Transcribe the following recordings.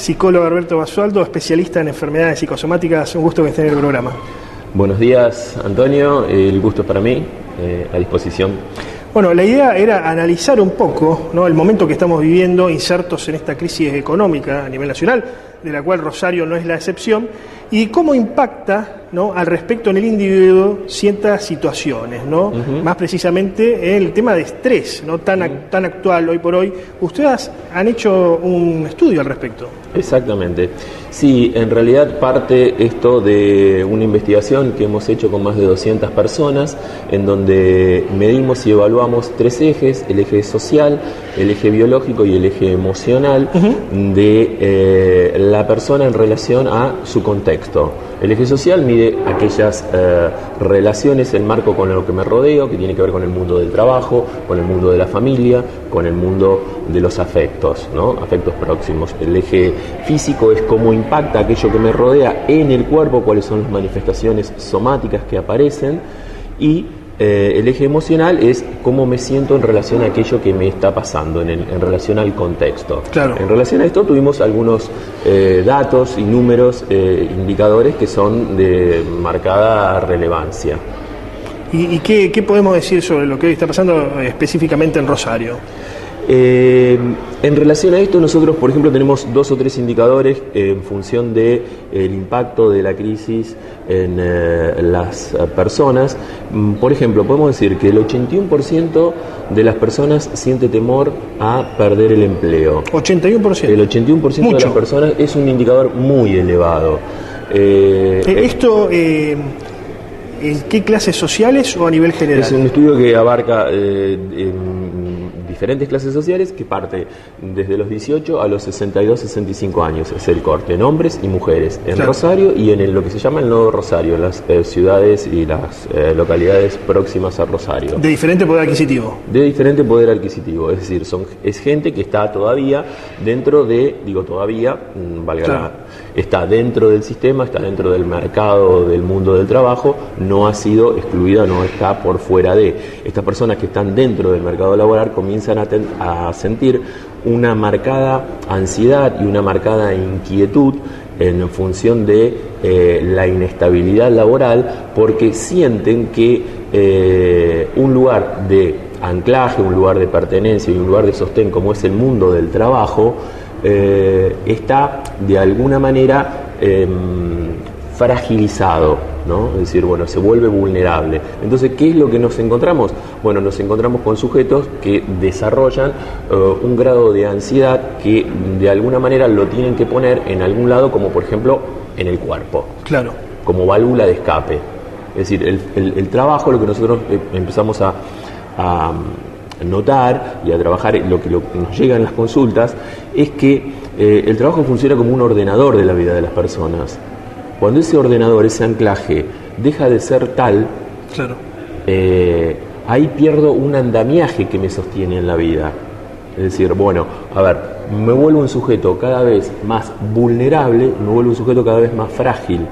psicólogo Alberto Basualdo, especialista en enfermedades psicosomáticas. Un gusto que esté en el programa. Buenos días, Antonio. El gusto es para mí, a disposición. Bueno, la idea era analizar un poco, ¿no?, el momento que estamos viviendo, insertos en esta crisis económica a nivel nacional, de la cual Rosario no es la excepción, y cómo impacta, ¿no?, al respecto en el individuo ciertas situaciones, ¿no? Más precisamente el tema de estrés, ¿no?, tan actual hoy por hoy. Ustedes han hecho un estudio al respecto. Exactamente. Sí, en realidad parte esto de una investigación que hemos hecho con más de 200 personas, en donde medimos y evaluamos 3 ejes: el eje social, el eje biológico y el eje emocional de la persona en relación a su contexto. El eje social mide aquellas relaciones, el marco con lo que me rodeo, que tiene que ver con el mundo del trabajo, con el mundo de la familia, con el mundo de los afectos, ¿no? Afectos próximos. El eje físico es cómo impacta aquello que me rodea en el cuerpo, cuáles son las manifestaciones somáticas que aparecen, y el eje emocional es cómo me siento en relación a aquello que me está pasando, en relación al contexto. Claro. En relación a esto tuvimos algunos datos y números, indicadores que son de marcada relevancia. ¿Y qué podemos decir sobre lo que hoy está pasando específicamente en Rosario? En relación a esto, nosotros, por ejemplo, tenemos 2 o 3 indicadores en función del impacto de la crisis en las personas. Por ejemplo, podemos decir que el 81% de las personas siente temor a perder el empleo. 81%. El 81% de las personas es un indicador muy elevado. ¿Esto en qué clases sociales o a nivel general? Es un estudio que abarca diferentes clases sociales, que parte desde los 18 a los 62, 65 años, es el corte, en hombres y mujeres, en Claro. Rosario y en lo que se llama el Nuevo Rosario, las ciudades y las localidades próximas a Rosario. De diferente poder adquisitivo. De diferente poder adquisitivo, es decir, es gente que está todavía dentro de, Claro. está dentro del sistema, está dentro del mercado del mundo del trabajo, no ha sido excluida, no está por fuera de. Estas personas que están dentro del mercado laboral comienzan a sentir una marcada ansiedad y una marcada inquietud en función de la inestabilidad laboral, porque sienten que un lugar de anclaje, un lugar de pertenencia y un lugar de sostén como es el mundo del trabajo está de alguna manera fragilizado, ¿no? Es decir, bueno, se vuelve vulnerable. Entonces, ¿qué es lo que nos encontramos? Bueno, nos encontramos con sujetos que desarrollan un grado de ansiedad que de alguna manera lo tienen que poner en algún lado, como por ejemplo en el cuerpo. Claro. Como válvula de escape. Es decir, el trabajo, lo que nosotros empezamos a notar y a trabajar, lo que nos llega en las consultas, es que el trabajo funciona como un ordenador de la vida de las personas. Cuando ese ordenador, ese anclaje, deja de ser tal, Claro. Ahí pierdo un andamiaje que me sostiene en la vida. Es decir, bueno, a ver, me vuelvo un sujeto cada vez más vulnerable, me vuelvo un sujeto cada vez más frágil.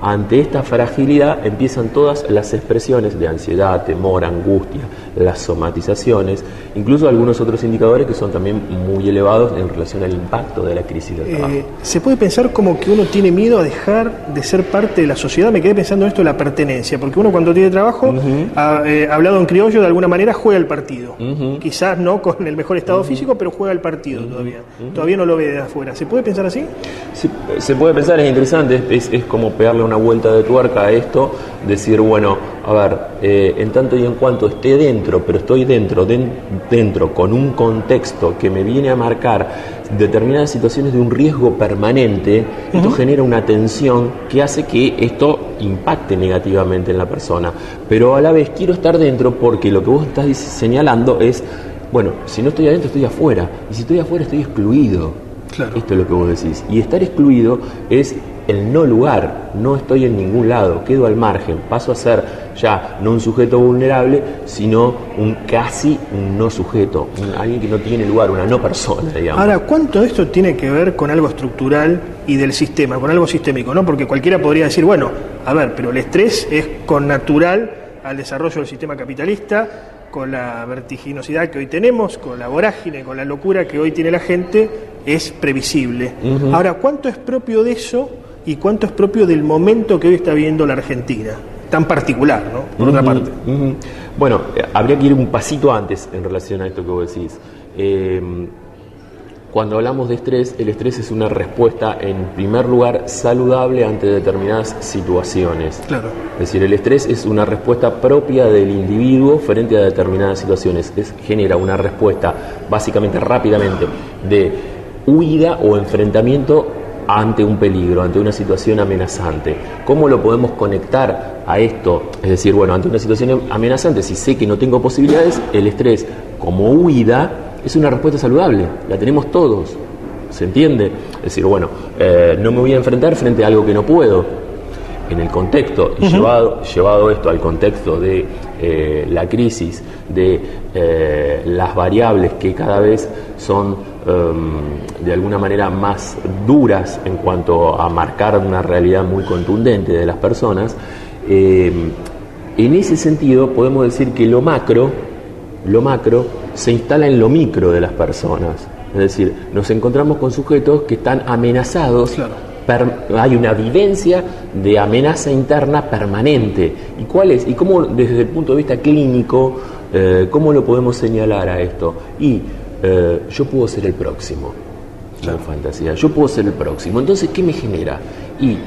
Ante esta fragilidad empiezan todas las expresiones de ansiedad, temor, angustia, las somatizaciones, incluso algunos otros indicadores que son también muy elevados en relación al impacto de la crisis del trabajo. Se puede pensar como que uno tiene miedo a dejar de ser parte de la sociedad. Me quedé pensando en esto de la pertenencia, porque uno cuando tiene trabajo, hablado en criollo, de alguna manera juega el partido. Quizás no con el mejor estado físico, pero juega el partido todavía. Todavía no lo ve de afuera. ¿Se puede pensar así? Se puede pensar, es interesante, es como pegarle una vuelta de tuerca a esto, decir, bueno, a ver, en tanto y en cuanto esté dentro, pero estoy dentro con un contexto que me viene a marcar determinadas situaciones de un riesgo permanente, esto genera una tensión que hace que esto impacte negativamente en la persona, pero a la vez quiero estar dentro porque lo que vos estás señalando es, bueno, si no estoy adentro estoy afuera, y si estoy afuera estoy excluido. Claro. Esto es lo que vos decís. Y estar excluido es el no lugar, no estoy en ningún lado, quedo al margen, paso a ser ya no un sujeto vulnerable, sino casi un no sujeto, alguien que no tiene lugar, una no persona, digamos. Ahora, ¿cuánto de esto tiene que ver con algo estructural y del sistema, con algo sistémico, ¿no? Porque cualquiera podría decir, bueno, a ver, pero el estrés es connatural al desarrollo del sistema capitalista, con la vertiginosidad que hoy tenemos, con la vorágine, con la locura que hoy tiene la gente, es previsible. Ahora, ¿cuánto es propio de eso y cuánto es propio del momento que hoy está viviendo la Argentina? Tan particular, ¿no? Por otra parte. Bueno, habría que ir un pasito antes en relación a esto que vos decís. Cuando hablamos de estrés, el estrés es una respuesta, en primer lugar, saludable ante determinadas situaciones. Claro. Es decir, el estrés es una respuesta propia del individuo frente a determinadas situaciones. Genera una respuesta, básicamente, rápidamente, de huida o enfrentamiento ante un peligro, ante una situación amenazante. ¿Cómo lo podemos conectar a esto? Es decir, bueno, ante una situación amenazante, si sé que no tengo posibilidades, el estrés como huida es una respuesta saludable, la tenemos todos, ¿se entiende? Es decir, bueno, no me voy a enfrentar frente a algo que no puedo. En el contexto, y llevado esto al contexto de la crisis, de las variables que cada vez son de alguna manera más duras en cuanto a marcar una realidad muy contundente de las personas, en ese sentido podemos decir que lo macro se instala en lo micro de las personas. Es decir, nos encontramos con sujetos que están amenazados. Claro. Hay una vivencia de amenaza interna permanente. ¿Y cuál es? ¿Y cómo, desde el punto de vista clínico, cómo lo podemos señalar a esto? Yo puedo ser el próximo. La fantasía. Yo puedo ser el próximo. Entonces, ¿qué me genera? Y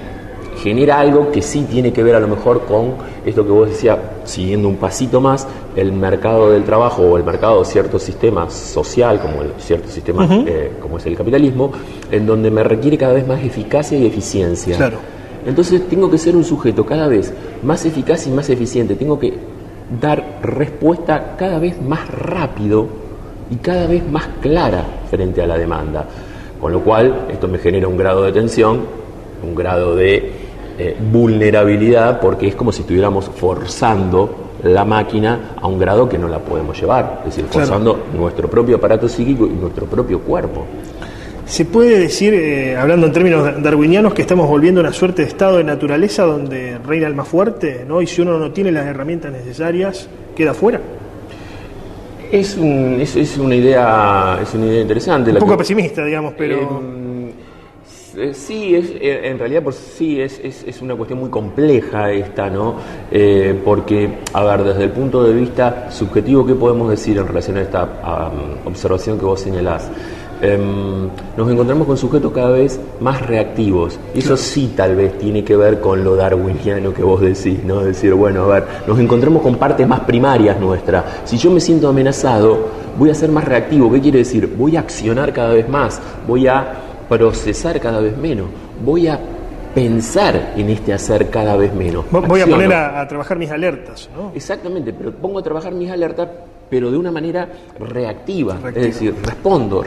genera algo que sí tiene que ver a lo mejor con esto que vos decías, siguiendo un pasito más, el mercado del trabajo o el mercado de cierto sistema social, como cierto sistema como es el capitalismo, en donde me requiere cada vez más eficacia y eficiencia. Claro. Entonces tengo que ser un sujeto cada vez más eficaz y más eficiente, tengo que dar respuesta cada vez más rápido y cada vez más clara frente a la demanda. Con lo cual, esto me genera un grado de tensión, un grado de vulnerabilidad, porque es como si estuviéramos forzando la máquina a un grado que no la podemos llevar, es decir, forzando nuestro propio aparato psíquico y nuestro propio cuerpo. Se puede decir, hablando en términos darwinianos, que estamos volviendo a una suerte de estado de naturaleza donde reina el más fuerte, ¿no? Y si uno no tiene las herramientas necesarias, queda fuera. Es una idea interesante. Un poco pesimista, digamos, pero... Sí, en realidad pues sí, es una cuestión muy compleja esta, ¿no? Porque, a ver, desde el punto de vista subjetivo, ¿qué podemos decir en relación a esta observación que vos señalás? Nos encontramos con sujetos cada vez más reactivos, y eso sí tal vez tiene que ver con lo darwiniano que vos decís, ¿no? Es decir, bueno, a ver, nos encontramos con partes más primarias nuestras. Si yo me siento amenazado, voy a ser más reactivo. ¿Qué quiere decir? Voy a accionar cada vez más, voy a procesar cada vez menos, voy a pensar en este hacer cada vez menos. Voy a poner a trabajar mis alertas, ¿no? Exactamente, pero pongo a trabajar mis alertas, pero de una manera reactiva. Es decir, respondo.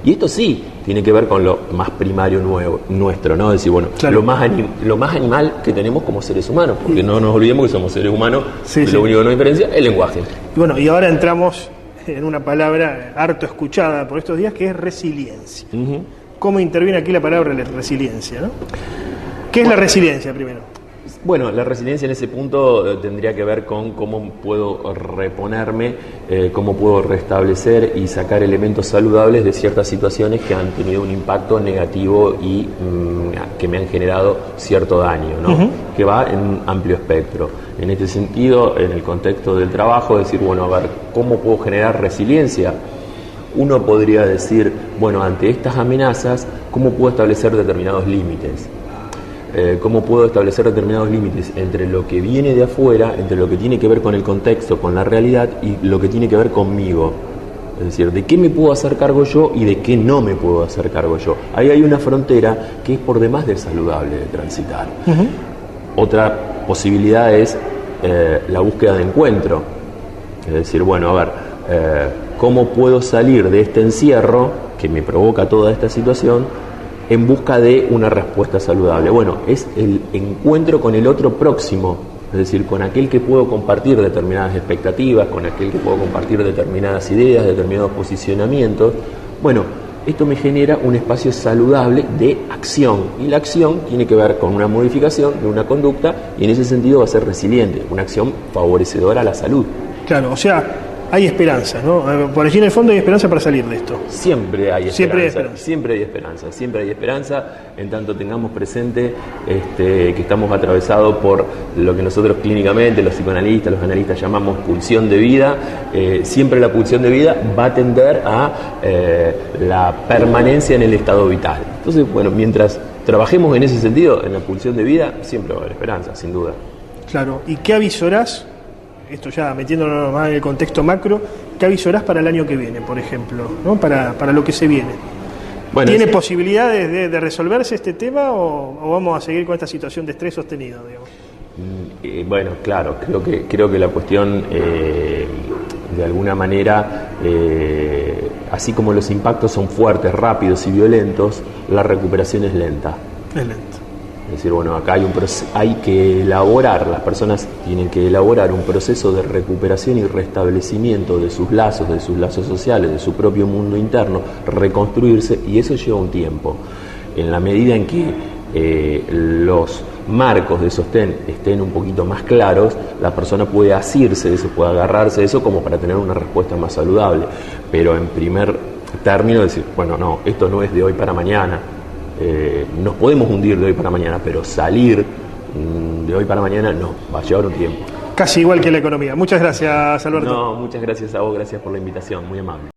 Y esto sí tiene que ver con lo más primario nuestro, ¿no? Es decir, bueno, lo más animal que tenemos como seres humanos, porque no nos olvidemos que somos seres humanos, lo único que nos diferencia es el lenguaje. Bueno, y ahora entramos en una palabra harto escuchada por estos días, que es resiliencia. ¿Cómo interviene aquí la palabra resiliencia, ¿no? ¿Qué es la resiliencia, primero? Bueno, la resiliencia en ese punto tendría que ver con cómo puedo reponerme, cómo puedo restablecer y sacar elementos saludables de ciertas situaciones que han tenido un impacto negativo y que me han generado cierto daño, ¿no? Que va en un amplio espectro. En este sentido, en el contexto del trabajo, decir, bueno, a ver, ¿cómo puedo generar resiliencia? Uno podría decir, bueno, ante estas amenazas, ¿cómo puedo establecer determinados límites? ¿Cómo puedo establecer determinados límites entre lo que viene de afuera, entre lo que tiene que ver con el contexto, con la realidad, y lo que tiene que ver conmigo? Es decir, ¿de qué me puedo hacer cargo yo y de qué no me puedo hacer cargo yo? Ahí hay una frontera que es por demás de saludable de transitar. Otra posibilidad es la búsqueda de encuentro. Es decir, bueno, a ver, ¿cómo puedo salir de este encierro que me provoca toda esta situación en busca de una respuesta saludable? Bueno, es el encuentro con el otro próximo, es decir, con aquel que puedo compartir determinadas expectativas, con aquel que puedo compartir determinadas ideas, determinados posicionamientos. Bueno, esto me genera un espacio saludable de acción, y la acción tiene que ver con una modificación de una conducta, y en ese sentido va a ser resiliente, una acción favorecedora a la salud. Claro, o sea, hay esperanza, ¿no? Por allí en el fondo hay esperanza para salir de esto. Siempre hay esperanza, Siempre hay esperanza. siempre hay esperanza, siempre hay esperanza, en tanto tengamos presente que estamos atravesados por lo que nosotros clínicamente, los psicoanalistas, los analistas llamamos pulsión de vida. Siempre la pulsión de vida va a tender a la permanencia en el estado vital. Entonces, bueno, mientras trabajemos en ese sentido, en la pulsión de vida, siempre va a haber esperanza, sin duda. Claro, ¿y qué avisorás? Esto ya metiéndonos más en el contexto macro, ¿qué avisorás para el año que viene, por ejemplo, ¿no? Para lo que se viene? Bueno, ¿Tiene posibilidades de resolverse este tema o vamos a seguir con esta situación de estrés sostenido, digamos? Bueno, claro, creo que la cuestión, de alguna manera, así como los impactos son fuertes, rápidos y violentos, la recuperación es lenta. Es lento. Es decir, bueno, acá hay que elaborar, las personas tienen que elaborar un proceso de recuperación y restablecimiento de sus lazos sociales, de su propio mundo interno, reconstruirse, y eso lleva un tiempo. En la medida en que los marcos de sostén estén un poquito más claros, la persona puede asirse de eso, puede agarrarse de eso como para tener una respuesta más saludable. Pero en primer término decir, bueno, no, esto no es de hoy para mañana. Nos podemos hundir de hoy para mañana, pero salir de hoy para mañana no, va a llevar un tiempo. Casi igual que la economía. Muchas gracias, Alberto. No, muchas gracias a vos, gracias por la invitación, muy amable.